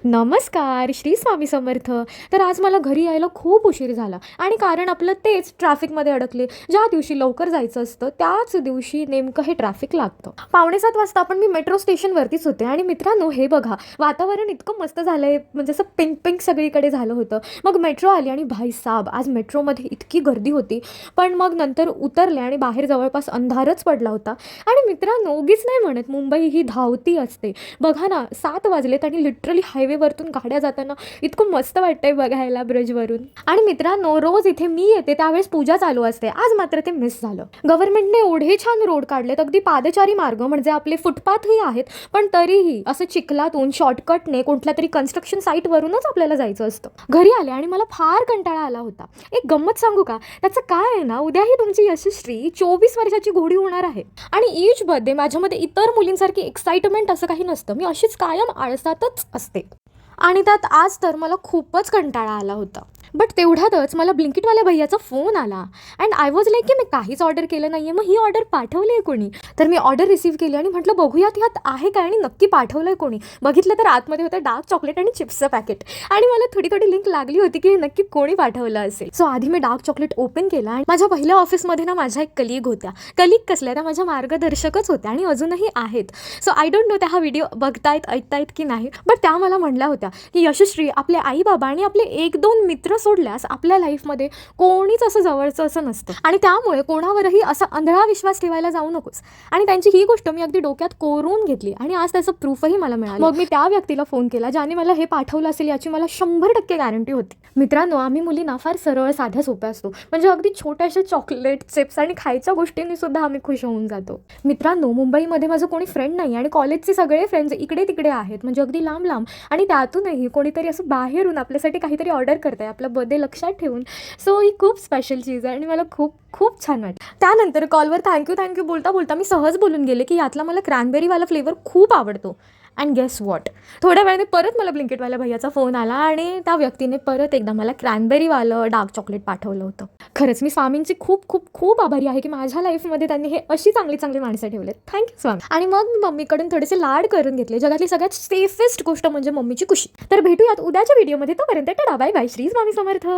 नमस्कार, श्री स्वामी समर्थ. तर आज मला घरी यायला खूप उशीर झाला आणि कारण आपलं तेच ट्रॅफिकमध्ये अडकले. ज्या दिवशी लवकर जायचं असतं त्याच दिवशी नेमकं हे ट्रॅफिक लागतं. 6:45 वाजता पण मी मेट्रो स्टेशनवरतीच होते आणि मित्रांनो हे बघा, वातावरण इतकं मस्त झालंय, म्हणजे असं पिंक पिंक सगळीकडे झालं होतं. मग मेट्रो आली आणि भाई साहब आज मेट्रोमध्ये इतकी गर्दी होती. पण मग नंतर उतरले आणि बाहेर जवळपास अंधारच पडला होता. आणि मित्रांनो उगीच नाही म्हणत, मुंबई ही धावती असते. बघा ना, 7 वाजलेत आणि लिटरली हायवेवरतून गाड्या जाताना इतकं मस्त वाटतंय बघायला ब्रिजवरून. आणि मित्रांनो रोज इथे मी येते त्यावेळेस पूजा चालू असते, आज मात्र ते मिस झालं. गव्हर्नमेंटने एवढे छान रोड काढलेत, अगदी पादचारी मार्ग म्हणजे आपले फुटपाथही आहेत, पण तरीही असं चिखलातून शॉर्टकटने कुठल्या तरी कन्स्ट्रक्शन साईटवरूनच आपल्याला जायचं असतं. घरी आले आणि मला फार कंटाळा आला होता. एक गंमत सांगू का, त्याचं काय आहे ना, उद्याही तुमची यशस्वी 24 वर्षाची घोडी होणार आहे आणि ईच बर्थडे माझ्यामध्ये इतर मुलींसारखी एक्साइटमेंट असं काही नसतं. मी अशीच कायम आळसातच असते आणि त्यात आज तर मला खूपच कंटाळा आला होता. बट तेवढ्यातच मला ब्लिंकिटवाल्या भैयाचा फोन आला अँड आय वॉज लाईक की मी काहीच ऑर्डर केलं नाही आहे, मग ही ऑर्डर पाठवली आहे कोणी. तर मी ऑर्डर रिसीव्ह केली आणि म्हटलं बघूयात ह्यात आहे काय आणि नक्की पाठवलं आहे कोणी. बघितलं तर आतमध्ये होतं डार्क चॉकलेट आणि चिप्सचं पॅकेट आणि मला थोडी थोडी लिंक लागली होती की हे नक्की कोणी पाठवलं असेल. सो आधी मी डार्क चॉकलेट ओपन केला आणि माझ्या पहिल्या ऑफिसमध्ये ना माझ्या एक कलीग होत्या. कलीग कसल्या त्या माझ्या मार्गदर्शकच होत्या आणि अजूनही आहेत. सो आय डोंट नो त्या हा व्हिडिओ बघतायत ऐकतायत की नाही, बट त्या मला म्हणल्या होत्या की यशस्वी आपले आई बाबा आणि आपले 1-2 मित्र सोडल्यास आपल्या लाईफमध्ये कोणीच असं जवळचं असं नसतं आणि त्यामुळे कोणावरही असा आंधळा विश्वास ठेवायला जाऊ नकोस. आणि त्यांची ही गोष्ट मी अगदी डोक्यात कोरून घेतली आणि आज त्याचं प्रूफही मला मिळालं. मग मी त्या व्यक्तीला फोन केला ज्याने मला हे पाठवलं असेल याची मला 100% गॅरंटी होती. मित्रांनो आम्ही मुलींना फार सरळ साध्या सोप्या असतो, म्हणजे अगदी छोट्याशा चॉकलेट चिप्स आणि खायच्या गोष्टींनी सुद्धा आम्ही खुश होऊन जातो. मित्रांनो मुंबईमध्ये माझं कोणी फ्रेंड नाही आणि कॉलेजचे सगळे फ्रेंड्स इकडे तिकडे आहेत, म्हणजे अगदी लांब लांब, आणि त्यातूनही कोणीतरी असं बाहेरून आपल्यासाठी काहीतरी ऑर्डर करत आहे आपला बर्थडे लक्षात ठेवून. सो ही खूप स्पेशल चीज आहे आणि मला खूप खूप छान वाटतं. त्यानंतर कॉलवर थँक्यू बोलता बोलता मी सहज बोलून गेले की यातला मला क्रॅनबेरीवाला फ्लेवर खूप आवडतो. अँड गेस वॉट, थोड्या वेळाने परत मला ब्लिंकिटवाल्या भैयाचा फोन आला आणि त्या व्यक्तीने परत एकदा मला क्रॅनबेरीवालं डार्क चॉकलेट पाठवलं होतं. खरंच मी स्वामींची खूप खूप खूप आभारी आहे की माझ्या लाईफमध्ये त्यांनी हे अशी चांगली चांगली माणसं ठेवलेत. थँक्यू स्वामी. आणि मग मी मम्मीकडून थोडेसे लाड करून घेतले. जगातली सगळ्यात सेफेस्ट गोष्ट म्हणजे मम्मीची खुशी. तर भेटूयात उद्याच्या व्हिडिओमध्ये, तोपर्यंत tata bye bye, Shri Swami Samarth.